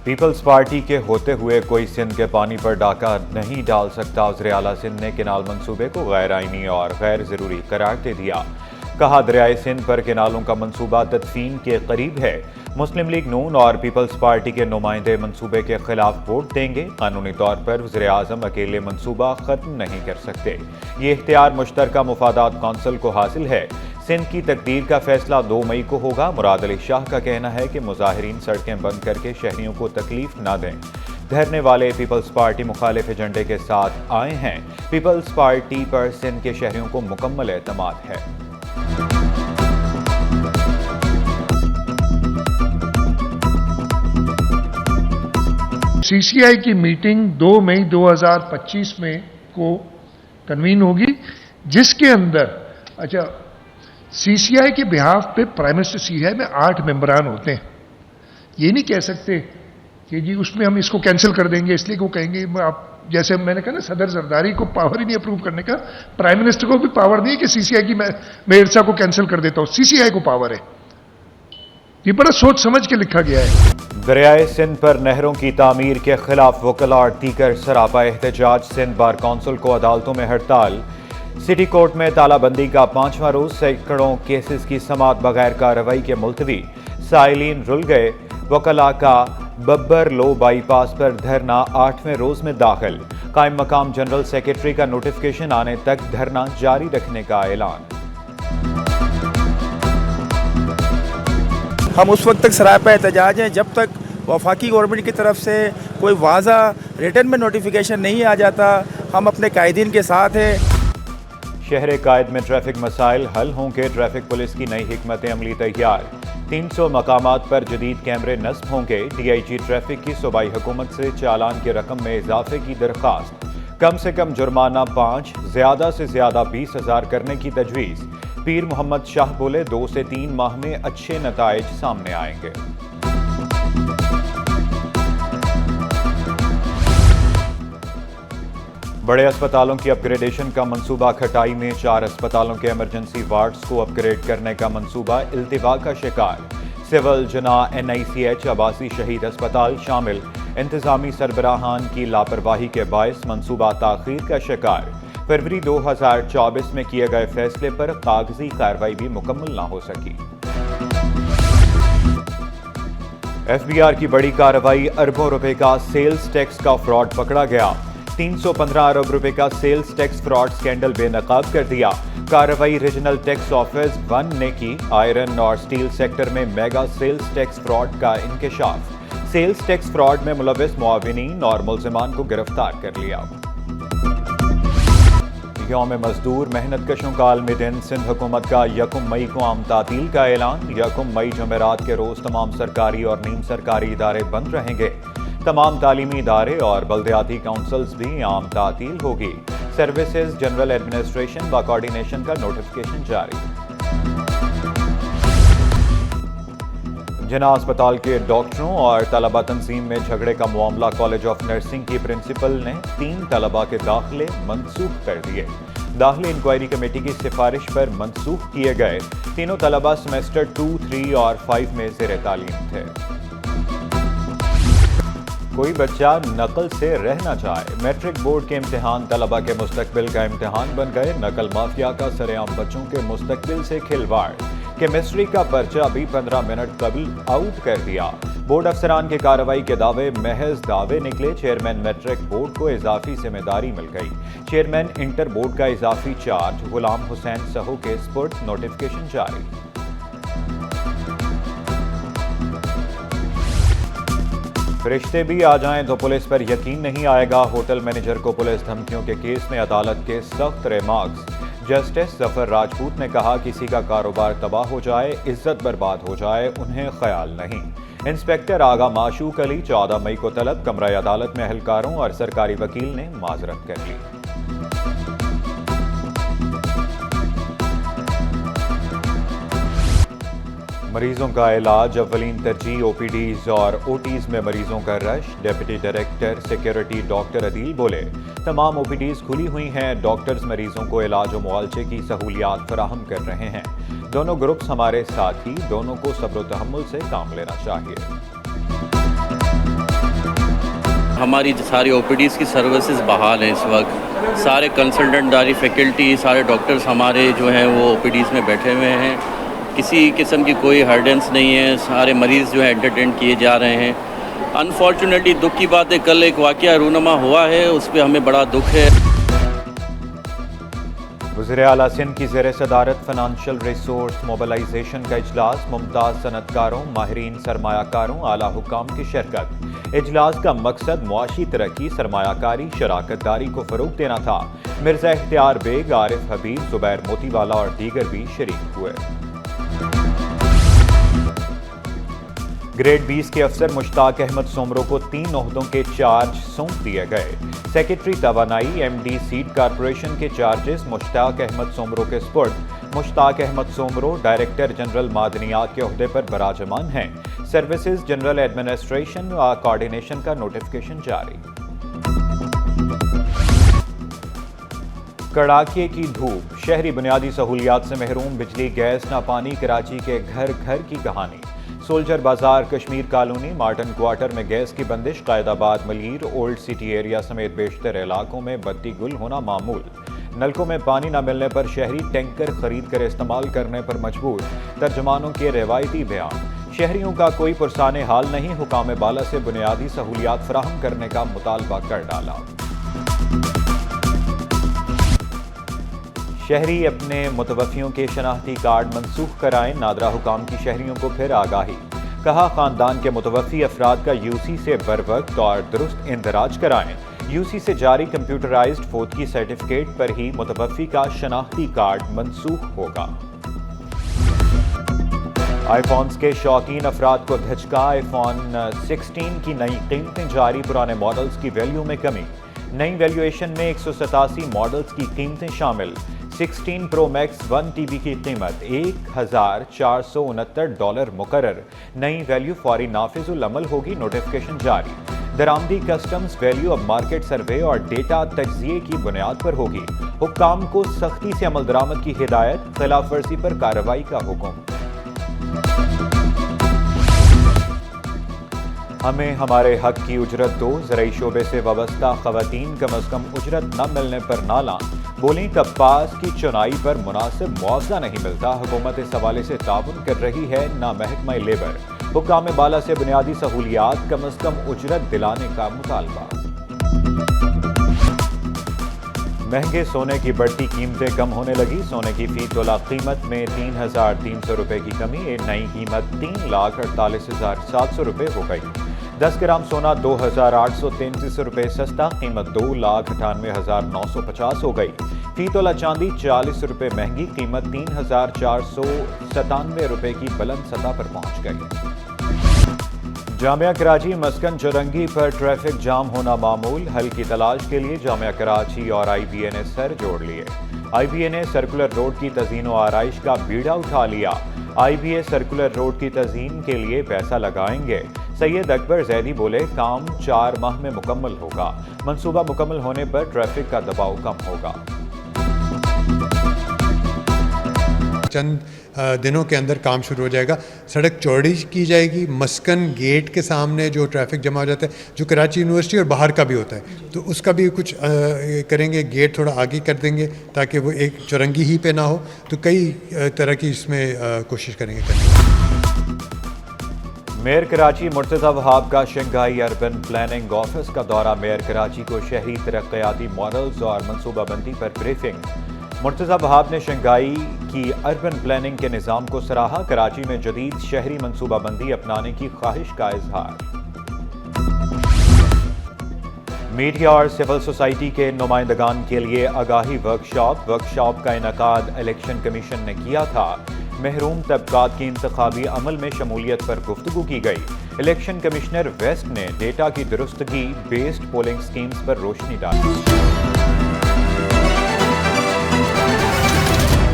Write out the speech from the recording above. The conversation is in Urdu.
پیپلز پارٹی کے ہوتے ہوئے کوئی سندھ کے پانی پر ڈاکہ نہیں ڈال سکتا۔ وزیر اعلیٰ سندھ نے کینال منصوبے کو غیر آئینی اور غیر ضروری قرار دے دیا۔ کہا دریائے سندھ پر کینالوں کا منصوبہ تدفین کے قریب ہے۔ مسلم لیگ نون اور پیپلز پارٹی کے نمائندے منصوبے کے خلاف ووٹ دیں گے۔ قانونی طور پر وزیر اعظم اکیلے منصوبہ ختم نہیں کر سکتے۔ یہ اختیار مشترکہ مفادات کونسل کو حاصل ہے۔ سندھ کی تقدیر کا فیصلہ 2 مئی کو ہوگا۔ مراد علی شاہ کا کہنا ہے کہ مظاہرین سڑکیں بند کر کے شہریوں کو تکلیف نہ دیں۔ دھرنے والے پیپلز پارٹی مخالف ایجنڈے کے ساتھ آئے ہیں۔ پیپلز پارٹی پر سندھ کے شہریوں کو مکمل اعتماد ہے۔ سی سی آئی کی میٹنگ 2 مئی 2025 میں کو کنوین ہوگی، جس کے اندر سی سی آئی کے بہاف پہ پرائم منسٹر سی سی آئی میں 8 ممبران ہوتے ہیں۔ یہ نہیں کہہ سکتے کہ جی اس میں ہم اس کو کینسل کر دیں گے، اس لیے کہ وہ کہیں گے آپ، جیسے میں نے کہا نا صدر زرداری کو پاور ہی نہیں اپروو کرنے کا، پرائم منسٹر کو بھی پاور نہیں ہے کہ سی سی آئی کی میں ارسا کو کینسل کر دیتا ہوں۔ سی سی آئی کو پاور ہے۔ یہ بڑا سوچ سمجھ کے لکھا گیا ہے۔ دریائے سندھ پر نہروں کی تعمیر کے خلاف وکلاء اور دیگر سراپا احتجاج۔ سندھ بار کونسل کو عدالتوں میں ہڑتال۔ سٹی کورٹ میں تالہ بندی کا 5واں روز، سینکڑوں کیسز کی سماعت بغیر کارروائی کے ملتوی۔ سائلین رل گئے۔ وکلاء کا ببر لو بائی پاس پر دھرنا 8ویں روز میں داخل۔ قائم مقام جنرل سیکرٹری کا نوٹیفکیشن آنے تک دھرنا جاری رکھنے کا اعلان۔ ہم اس وقت تک سراپا احتجاج ہیں جب تک وفاقی گورنمنٹ کی طرف سے کوئی واضح ریٹن میں نوٹیفیکیشن نہیں آ جاتا۔ ہم اپنے قائدین کے ساتھ ہیں۔ شہر قائد میں ٹریفک مسائل حل ہوں گے۔ ٹریفک پولیس کی نئی حکمت عملی تیار۔ 300 مقامات پر جدید کیمرے نصب ہوں گے۔ ڈی آئی جی ٹریفک کی صوبائی حکومت سے چالان کی رقم میں اضافے کی درخواست۔ کم سے کم جرمانہ 5، زیادہ سے زیادہ 20,000 کرنے کی تجویز۔ پیر محمد شاہ بولے 2 سے 3 ماہ میں اچھے نتائج سامنے آئیں گے۔ بڑے اسپتالوں کی اپ گریڈیشن کا منصوبہ کھٹائی میں۔ 4 اسپتالوں کے ایمرجنسی وارڈز کو اپ گریڈ کرنے کا منصوبہ التوا کا شکار۔ سول جناح این آئی سی ایچ عباسی شہید اسپتال شامل۔ انتظامی سربراہان کی لاپرواہی کے باعث منصوبہ تاخیر کا شکار۔ فروری 2024 میں کیے گئے فیصلے پر کاغذی کارروائی بھی مکمل نہ ہو سکی۔ ایف بی آر کی بڑی کارروائی۔ اربوں روپے کا سیلز ٹیکس کا فراڈ پکڑا گیا۔ 315 ارب روپے کا سیلز ٹیکس فراڈ سکینڈل بے نقاب کر دیا۔ کارروائی ریجنل ٹیکس آفس 1 نے کی۔ آئرن اور سٹیل سیکٹر میں میگا سیلز ٹیکس فراڈ کا انکشاف۔ سیلز ٹیکس فراڈ میں ملوث معاونین اور ملزمان کو گرفتار کر لیا۔ یوم مزدور محنت کشوں کا عالمی دن۔ سندھ حکومت کا 1 مئی کو عام تعطیل کا اعلان۔ 1 مئی جمعرات کے روز تمام سرکاری اور نیم سرکاری ادارے بند رہیں گے۔ تمام تعلیمی ادارے اور بلدیاتی کونسلز بھی عام تعطیل ہوگی۔ سروسز جنرل ایڈمنسٹریشن و کوارڈینیشن کا نوٹیفکیشن جاری۔ جناح اسپتال کے ڈاکٹروں اور طلبہ تنظیم میں جھگڑے کا معاملہ۔ کالج آف نرسنگ کی پرنسپل نے 3 طلبہ کے داخلے منسوخ کر دیے۔ داخلے انکوائری کمیٹی کی سفارش پر منسوخ کیے گئے۔ تینوں طلبہ سیمسٹر 2، 3 اور 5 میں زیر تعلیم تھے۔ کوئی بچہ نقل سے رہ نہ جائے۔ میٹرک بورڈ کے امتحان طلبہ کے مستقبل کا امتحان بن گئے۔ نقل مافیا کا سر عام بچوں کے مستقبل سے کھلواڑ۔ کیمسٹری کا پرچہ بھی 15 منٹ قبل آؤٹ کر دیا۔ بورڈ افسران کے کارروائی کے دعوے محض دعوے نکلے۔ چیئرمین میٹرک بورڈ کو اضافی ذمہ داری مل گئی۔ چیئرمین انٹر بورڈ کا اضافی چارج غلام حسین سہو کے سپرد۔ نوٹیفکیشن جاری۔ فرشتے بھی آ جائیں تو پولیس پر یقین نہیں آئے گا۔ ہوٹل مینیجر کو پولیس دھمکیوں کے کیس میں عدالت کے سخت ریمارکس۔ جسٹس ظفر راجپوت نے کہا کسی کا کاروبار تباہ ہو جائے، عزت برباد ہو جائے، انہیں خیال نہیں۔ انسپکٹر آغا معشوق علی 14 مئی کو طلب۔ کمرہ عدالت میں اہلکاروں اور سرکاری وکیل نے معذرت کر لی۔ مریضوں کا علاج اولین ترجیح۔ او پی ڈیز اور او ٹیز میں مریضوں کا رش۔ ڈپٹی ڈائریکٹر سیکیورٹی ڈاکٹر عدیل بولے تمام او پی ڈیز کھلی ہوئی ہیں۔ ڈاکٹرز مریضوں کو علاج و معالجے کی سہولیات فراہم کر رہے ہیں۔ دونوں گروپس ہمارے ساتھی، دونوں کو صبر و تحمل سے کام لینا چاہیے۔ ہماری ساری او پی ڈیز کی سروسز بحال ہیں اس وقت. سارے کنسلٹنٹ داری فیکلٹی سارے ڈاکٹرز ہمارے جو ہیں وہ او پی ڈیز میں بیٹھے ہوئے ہیں. کسی قسم کی کوئی ہرڈنس نہیں ہے. سارے مریض جو ہے انٹرٹین کیے جا رہے ہیں. انفارچونیٹلی دکھ کی بات ہے کل ایک واقعہ رونما ہوا ہے, اس پہ ہمیں بڑا دکھ ہے. وزیر اعلیٰ سندھ کی زیر صدارت فائنانشل ریسورس موبلائزیشن کا اجلاس. ممتاز صنعت کاروں, ماہرین سرمایہ کاروں, اعلیٰ حکام کی شرکت. اجلاس کا مقصد معاشی ترقی, سرمایہ کاری, شراکت داری کو فروغ دینا تھا. مرزا اختیار بیگ, عارف حبیب, زبیر موتی والا اور دیگر بھی شریک ہوئے. گریڈ 20 کے افسر مشتاق احمد سومرو کو 3 عہدوں کے چارج سونپ دیے گئے. سیکرٹری توانائی ایم ڈی سیڈ کارپوریشن کے چارجز مشتاق احمد سومرو کے سپرد. مشتاق احمد سومرو ڈائریکٹر جنرل معدنیات کے عہدے پر براجمان ہیں. سروسز جنرل ایڈمنسٹریشن و کوارڈینیشن کا نوٹیفکیشن جاری. کڑاکے کی دھوپ, شہری بنیادی سہولیات سے محروم, بجلی گیس نہ پانی, کراچی کے گھر گھر کی کہانی. سولجر بازار, کشمیر کالونی, مارٹن کوارٹر میں گیس کی بندش. قائد آباد, ملیر, اولڈ سٹی ایریا سمیت بیشتر علاقوں میں بتی گل ہونا معمول. نلکوں میں پانی نہ ملنے پر شہری ٹینکر خرید کر استعمال کرنے پر مجبور. ترجمانوں کے روایتی بیان. شہریوں کا کوئی پرسان حال نہیں, حکام بالا سے بنیادی سہولیات فراہم کرنے کا مطالبہ کر ڈالا. شہری اپنے متوفیوں کے شناختی کارڈ منسوخ کرائیں. نادرا حکام کی شہریوں کو پھر آگاہی. کہا خاندان کے متوفی افراد کا یو سی سے بروقت اور درست اندراج کرائیں. یو سی سے جاری کمپیوٹرائزڈ فوتگی سرٹیفکیٹ پر ہی متوفی کا شناختی کارڈ منسوخ ہوگا. آئی فونز کے شوقین افراد کو دھچکا. آئی فون 16 کی نئی قیمتیں جاری, پرانے ماڈلز کی ویلیو میں کمی. نئی ویلیویشن میں 187 ماڈلز کی قیمتیں شامل. 16 پرو میکس 1 TB کی قیمت $1,469 مقرر. نئی ویلیو فوری نافذ العمل ہوگی, نوٹیفکیشن جاری. درآمدی کسٹمز ویلیو اب مارکیٹ سروے اور ڈیٹا تجزیے کی بنیاد پر ہوگی. حکام کو سختی سے عمل درآمد کی ہدایت, خلاف ورزی پر کارروائی کا حکم. ہمیں ہمارے حق کی اجرت دو, زرعی شعبے سے وابستہ خواتین کم از کم اجرت نہ ملنے پر نالاں. بولیں کپاس کی چنائی پر مناسب معاوضہ نہیں ملتا, حکومت اس حوالے سے تعاون کر رہی ہے نہ محکمہ لیبر. حکام بالا سے بنیادی سہولیات, کم از کم اجرت دلانے کا مطالبہ. مہنگے سونے کی بڑھتی قیمتیں کم ہونے لگی. سونے کی فی تولہ قیمت میں 3,300 روپے کی کمی. ایک نئی قیمت 3,48,700 روپے ہو گئی. 10 گرام سونا 2,833 روپے سستا, قیمت 2,98,950 ہو گئی. فی تولہ چاندی 40 روپے مہنگی, قیمت 3,497 روپے کی بلند سطح پر پہنچ گئی. جامعہ کراچی مسکن چرنگی پر ٹریفک جام ہونا معمول. حل کی تلاش کے لیے جامعہ کراچی اور آئی بی اے نے سر جوڑ لیے. آئی بی اے نے سرکولر روڈ کی تزئین و آرائش کا بیڑا اٹھا لیا. آئی بی اے سرکولر روڈ کی تزئین کے لیے پیسہ لگائیں گے. سید اکبر زیدی بولے کام 4 ماہ میں مکمل ہوگا. منصوبہ مکمل ہونے پر ٹریفک کا دباؤ کم ہوگا. چند دنوں کے اندر کام شروع ہو جائے گا. سڑک چوڑی کی جائے گی. مسکن گیٹ کے سامنے جو ٹریفک جمع ہو جاتا ہے, جو کراچی یونیورسٹی اور باہر کا بھی ہوتا ہے, تو اس کا بھی کچھ کریں گے. گیٹ تھوڑا آگے کر دیں گے تاکہ وہ ایک چرنگی ہی پہ نہ ہو. تو کئی طرح کی اس میں کوشش کریں گے میئر کراچی مرتضی وہاب کا شنگھائی اربن پلاننگ آفس کا دورہ. میئر کراچی کو شہری ترقیاتی ماڈلز اور منصوبہ بندی پر بریفنگ. مرتضی وہاب نے شنگھائی کی اربن پلاننگ کے نظام کو سراہا. کراچی میں جدید شہری منصوبہ بندی اپنانے کی خواہش کا اظہار. میڈیا اور سول سوسائٹی کے نمائندگان کے لیے آگاہی ورکشاپ کا انعقاد الیکشن کمیشن نے کیا تھا. محروم طبقات کی انتخابی عمل میں شمولیت پر گفتگو کی گئی. الیکشن کمشنر ویسٹ نے ڈیٹا کی درستگی بیسڈ پولنگ سکیمز پر روشنی ڈالی.